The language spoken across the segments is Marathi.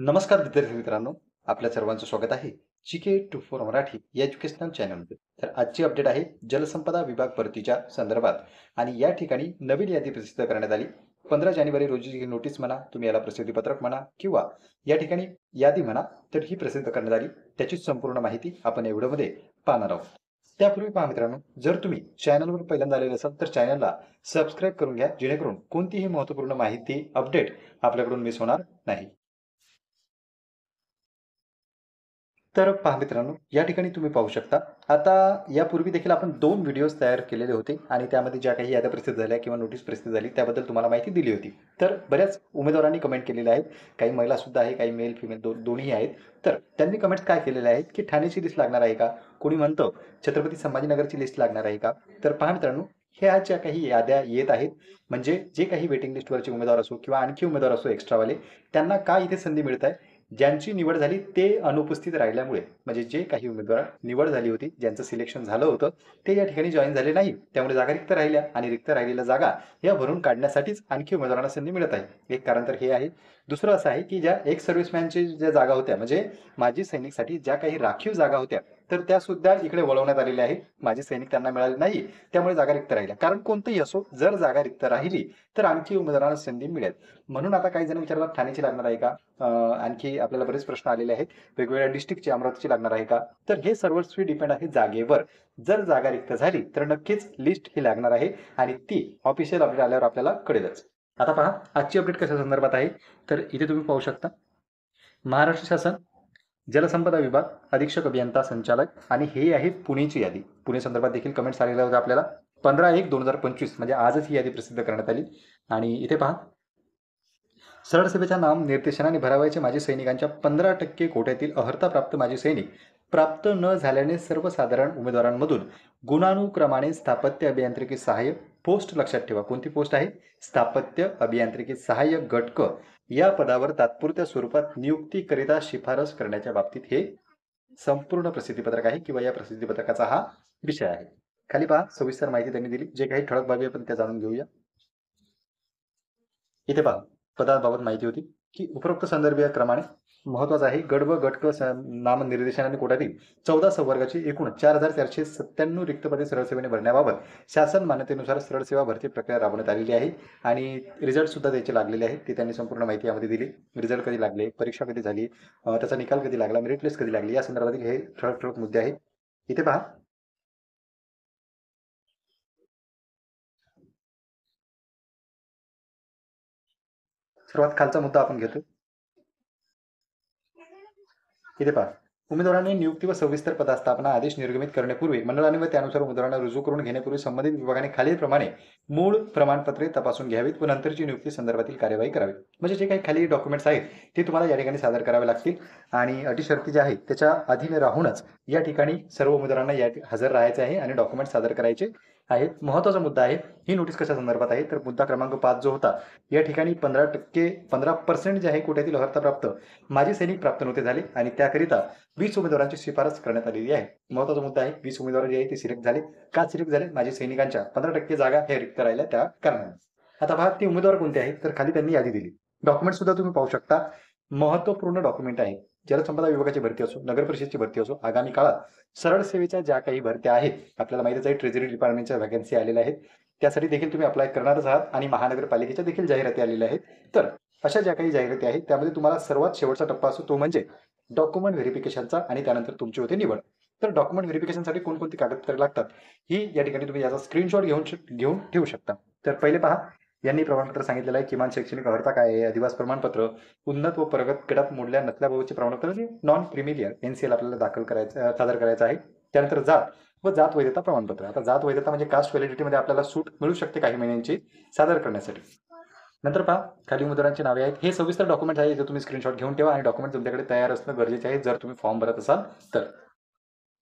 नमस्कार विद्यार्थी मित्रांनो, आपल्या सर्वांचं स्वागत आहे GK24 मराठी या एज्युकेशनल चॅनलमध्ये. तर आजची अपडेट आहे जलसंपदा विभाग भरतीच्या संदर्भात आणि या ठिकाणी नवीन यादी प्रसिद्ध करण्यात आली. 15 जानेवारी रोजी ही नोटीस म्हणा, तुम्ही याला प्रसिद्धीपत्रक म्हणा किंवा या ठिकाणी यादी म्हणा, तर ही प्रसिद्ध करण्यात आली. त्याची संपूर्ण माहिती आपण या व्हिडिओमध्ये पाहणार आहोत. त्यापूर्वी पहा मित्रांनो, जर तुम्ही चॅनलवर पहिल्यांदा आलेले असाल तर चॅनलला सबस्क्राईब करून घ्या, जेणेकरून कोणतीही महत्त्वपूर्ण माहिती अपडेट आपल्याकडून मिस होणार नाही. तर पहा मित्रांनो, या ठिकाणी तुम्ही पाहू शकता. आता यापूर्वी देखील आपण 2 व्हिडिओज तयार केलेले होते आणि त्यामध्ये ज्या काही याद्या प्रसिद्ध झाल्या किंवा नोटीस प्रसिद्ध झाली त्याबद्दल तुम्हाला माहिती दिली होती. तर बऱ्याच उमेदवारांनी कमेंट केलेल्या आहेत. काही महिलासुद्धा आहे, काही मेल, फिमेल दोन्ही आहेत. तर त्यांनी कमेंट्स काय केलेल्या आहेत, की ठाण्याची लिस्ट लागणार आहे का? कोणी म्हणतं छत्रपती संभाजीनगरची लिस्ट लागणार आहे का? तर पहा मित्रांनो, ह्या ज्या काही याद्या येत आहेत, म्हणजे जे काही वेटिंग लिस्टवरचे उमेदवार असो किंवा आणखी उमेदवार असो एक्स्ट्रावाले, त्यांना का इथे संधी मिळत आहे? ज्यांची निवड झाली ते अनुपस्थित राहिल्यामुळे, म्हणजे जे काही उमेदवार निवड झाली होती, ज्यांचं सिलेक्शन झालं होतं, ते या ठिकाणी जॉईन झाले नाही. त्यामुळे जागा रिक्त राहिल्या आणि रिक्त राहिलेल्या जागा या भरून काढण्यासाठीच आणखी उमेदवारांना संधी मिळत आहे. एक कारण तर हे आहे. दुसरं असं आहे की ज्या एक्स सर्व्हिसमॅनची ज्या जागा होत्या, म्हणजे माजी सैनिकसाठी ज्या काही राखीव जागा होत्या, तर त्या सुद्धा इकडे वळवण्यात आलेल्या आहेत. माजी सैनिक त्यांना मिळाले नाही, त्यामुळे जागा रिक्त राहिल्या. कारण कोणतंही असो, जर जागा रिक्त राहिली तर आणखी उमेदवारांना संधी मिळेल. म्हणून आता काही जण विचारतात ठाण्याची लागणार आहे का? आणखी आपल्याला बरेच प्रश्न आलेले आहेत. वेगवेगळ्या डिस्ट्रिक्टची, अमरावतीची लागणार आहे का? तर हे सर्वस्वी डिपेंड आहे जागेवर. जर जागा रिक्त झाली तर नक्कीच लिस्ट ही लागणार आहे आणि ती ऑफिशियल अपडेट आल्यावर आपल्याला कळेलच. आता पहा आजची अपडेट कशा संदर्भात आहे. तर इथे तुम्ही पाहू शकता, महाराष्ट्र शासन जलसंपदा विभाग अधीक्षक अभियंता संचालक आणि हे आहे पुणेची यादी. पुणे संदर्भात देखील कमेंट्स आलेल्या होत्या आपल्याला. 15/1/2025 म्हणजे आजच ही यादी प्रसिद्ध करण्यात आली. आणि इथे पहा, सरळ सेवेच्या नाम निर्देशनाने भरावयाचे माजी सैनिकांच्या 15% कोट्यातील अर्हताप्राप्त माजी सैनिक प्राप्त न झाल्याने सर्वसाधारण उमेदवारांमधून गुणानुक्रमाने स्थापत्य अभियांत्रिकी सहाय्यक पोस्ट, लक्षात ठेवा कोणती पोस्ट आहे, स्थापत्य अभियांत्रिकी सहाय्यक गट क या पदावर तात्पुरत्या स्वरूपात नियुक्तीकरिता शिफारस करण्याच्या बाबतीत हे संपूर्ण प्रसिद्धीपत्रक आहे किंवा या प्रसिद्धीपत्रकाचा हा विषय आहे. खाली पहा सविस्तर माहिती त्यांनी दिली. जे काही ठळक बाबी आपण त्या जाणून घेऊया. इथे पहा, पदाबाबत माहिती होती की उपरोक्त संदर्भीय क्रमाने महत्वाचा आहे. गट व गट क नामनिर्देशनाने कोट्यातील 14 संवर्गाची एकूण 4497 रिक्त पदे सरळ सेवेने भरण्याबाबत शासन मान्यतेनुसार सरळ सेवा भरती प्रक्रिया राबवण्यात आलेली आहे आणि रिझल्ट सुद्धा त्याचे लागलेले आहेत. ती त्यांनी संपूर्ण माहिती यामध्ये दिली. रिझल्ट कधी लागले, परीक्षा कधी झाली, त्याचा निकाल कधी लागला, मेरिट लिस्ट कधी लागली, या संदर्भातील हे ठळक ठळक मुद्दे आहेत. इथे पहा, सर्वात खालचा मुद्दा आपण घेतो. इथे पहा, उमेदवारांनी नियुक्ती व सविस्तर पदास्थापना आदेश निर्गमित करण्यापूर्वी मंडळाने व त्यानुसार उमेदवारांना रुजू करून घेण्यापूर्वी संबंधित विभागाने खालीलप्रमाणे मूळ प्रमाणपत्रे तपासून घ्यावीत व नंतरची नियुक्ती संदर्भातील कार्यवाही करावी. म्हणजे जे काही खाली डॉक्युमेंट्स आहेत ते तुम्हाला या ठिकाणी सादर करावे लागतील आणि अटी शर्ती ज्या आहेत त्याच्या अधीन राहूनच या ठिकाणी सर्व उमेदवारांना या हजर राहायचे आहे आणि डॉक्युमेंट सादर करायचे आहेत. महत्वाचा मुद्दा आहे. ही नोटीस कशा संदर्भात आहे, तर मुद्दा क्रमांक 5 जो होता, या ठिकाणी 15% जे आहे कोट्यातील अर्हताप्राप्त माजी सैनिक प्राप्त नव्हते झाले आणि त्याकरिता 20 उमेदवारांची शिफारस करण्यात आलेली आहे. महत्वाचा मुद्दा आहे. 20 उमेदवार जे आहे ते सिलेक्ट झाले. का सिलेक्ट झाले? माजी सैनिकांच्या 15% जागा हे रिक्त राहिल्या त्या कारणाने. आता पहा ते उमेदवार कोणते आहेत, तर खाली त्यांनी यादी दिली. डॉक्युमेंट सुद्धा तुम्ही पाहू शकता. महत्वपूर्ण डॉक्युमेंट आहे. जलसंपदा विभागाची भरती असो, नगर परिषदेची भरती असो, आगामी काळात सरळ सेवेच्या ज्या काही भरत्या आहेत, आपल्याला माहितीच आहे ट्रेझरी डिपार्टमेंटच्या व्हॅकन्सी आलेल्या आहेत, त्यासाठी देखील तुम्ही अप्लाय करणारच आहात आणि महानगरपालिकेच्या देखील जाहिराती आलेल्या आहेत. तर अशा ज्या काही जाहिराती आहेत त्यामध्ये तुम्हाला सर्वात शेवटचा टप्पा असतो तो म्हणजे डॉक्युमेंट व्हेरिफिकेशनचा आणि त्यानंतर तुमची होते निवड. तर डॉक्युमेंट व्हेरिफिकेशनसाठी कोणकोणती कागदपत्रे लागतात ही या ठिकाणी तुम्ही याचा स्क्रीनशॉट घेऊन ठेवू शकता. तर पहिले पहा, यांनी प्रमाणपत्र सांगितलेलं आहे. किमान शैक्षणिक अर्हता काय आहे, अधिवास प्रमाणपत्र, उन्नत व प्रगत गटात मोडल्या नसल्याबाबतचे प्रमाणपत्र म्हणजे नॉन क्रिमिलियर NCL आपल्याला सादर करायचं आहे. त्यानंतर जात व जात वैधता प्रमाणपत्र. आता जात वैधता म्हणजे कास्ट व्हॅलिडिटीमध्ये आपल्याला सूट मिळू शकते काही महिन्यांची सादर करण्यासाठी. नंतर पहा, खाली उमेदवारांची नावे आहेत. हे सविस्तर डॉक्युमेंट आहे, जे तुम्ही स्क्रीनशॉट घेऊन ठेवा आणि डॉक्युमेंट तुमच्याकडे तयार असणं गरजेचे आहे जर तुम्ही फॉर्म भरत असाल तर.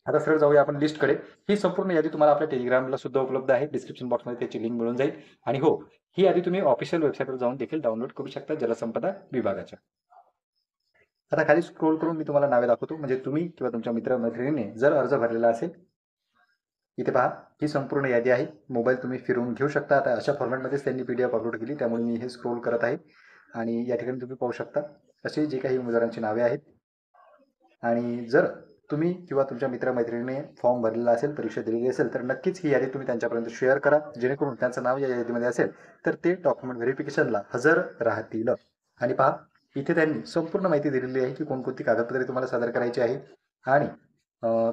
आता सरळ जाऊया आपण लिस्टकडे. ही संपूर्ण यादी तुम्हाला आपल्या टेलिग्रामला सुद्धा उपलब्ध आहे. डिस्क्रिप्शन बॉक्समध्ये त्याची लिंक मिळून जाईल. आणि हो, ही यादी तुम्ही ऑफिशियल वेबसाईटवर जाऊन देखील डाउनलोड करू शकता जलसंपदा विभागाच्या. आता खाली स्क्रोल करून मी तुम्हाला नावे दाखवतो, म्हणजे तुम्ही किंवा तुमच्या मित्र-मैत्रिणींनी जर अर्ज भरलेला असेल. इथे पहा, ही संपूर्ण यादी आहे. मोबाईल तुम्ही फिरवून घेऊ शकता. आता अशा फॉर्मॅटमध्येच त्यांनी PDF अपलोड केली, त्यामुळे मी हे स्क्रोल करत आहे. आणि या ठिकाणी तुम्ही पाहू शकता असे जे काही उमेदवारांची नावे आहेत. आणि जर तुम्ही किंवा तुमच्या मित्रमैत्रिणीने फॉर्म भरलेला असेल, परीक्षा दिलेली असेल, तर नक्कीच ही यादी तुम्ही त्यांच्यापर्यंत शेअर करा, जेणेकरून त्यांचं नाव या यादीमध्ये असेल तर ते डॉक्युमेंट व्हेरिफिकेशनला हजर राहतील. आणि पहा, इथे त्यांनी संपूर्ण माहिती दिलेली आहे की कोणकोणती कागदपत्रे तुम्हाला सादर करायची आहे आणि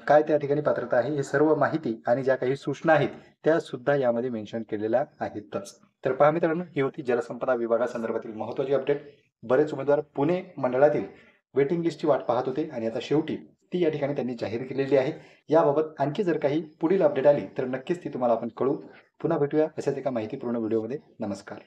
काय त्या ठिकाणी पात्रता आहे, हे सर्व माहिती आणि ज्या काही सूचना आहेत त्या सुद्धा यामध्ये मेन्शन केलेल्या आहेतच. तर पहा मित्रांनो, ही होती जलसंपदा विभागासंदर्भातील महत्त्वाची अपडेट. बरेच उमेदवार पुणे मंडळातील वेटिंग लिस्टची वाट पाहत होते आणि आता शेवटी ती या ठिकाणी त्यांनी जाहीर केलेली आहे. याबाबत आणखी जर काही पुढील अपडेट आली तर नक्कीच ती तुम्हाला आपण कळवू. पुन्हा भेटूया अशाच एका माहितीपूर्ण व्हिडिओमध्ये. नमस्कार.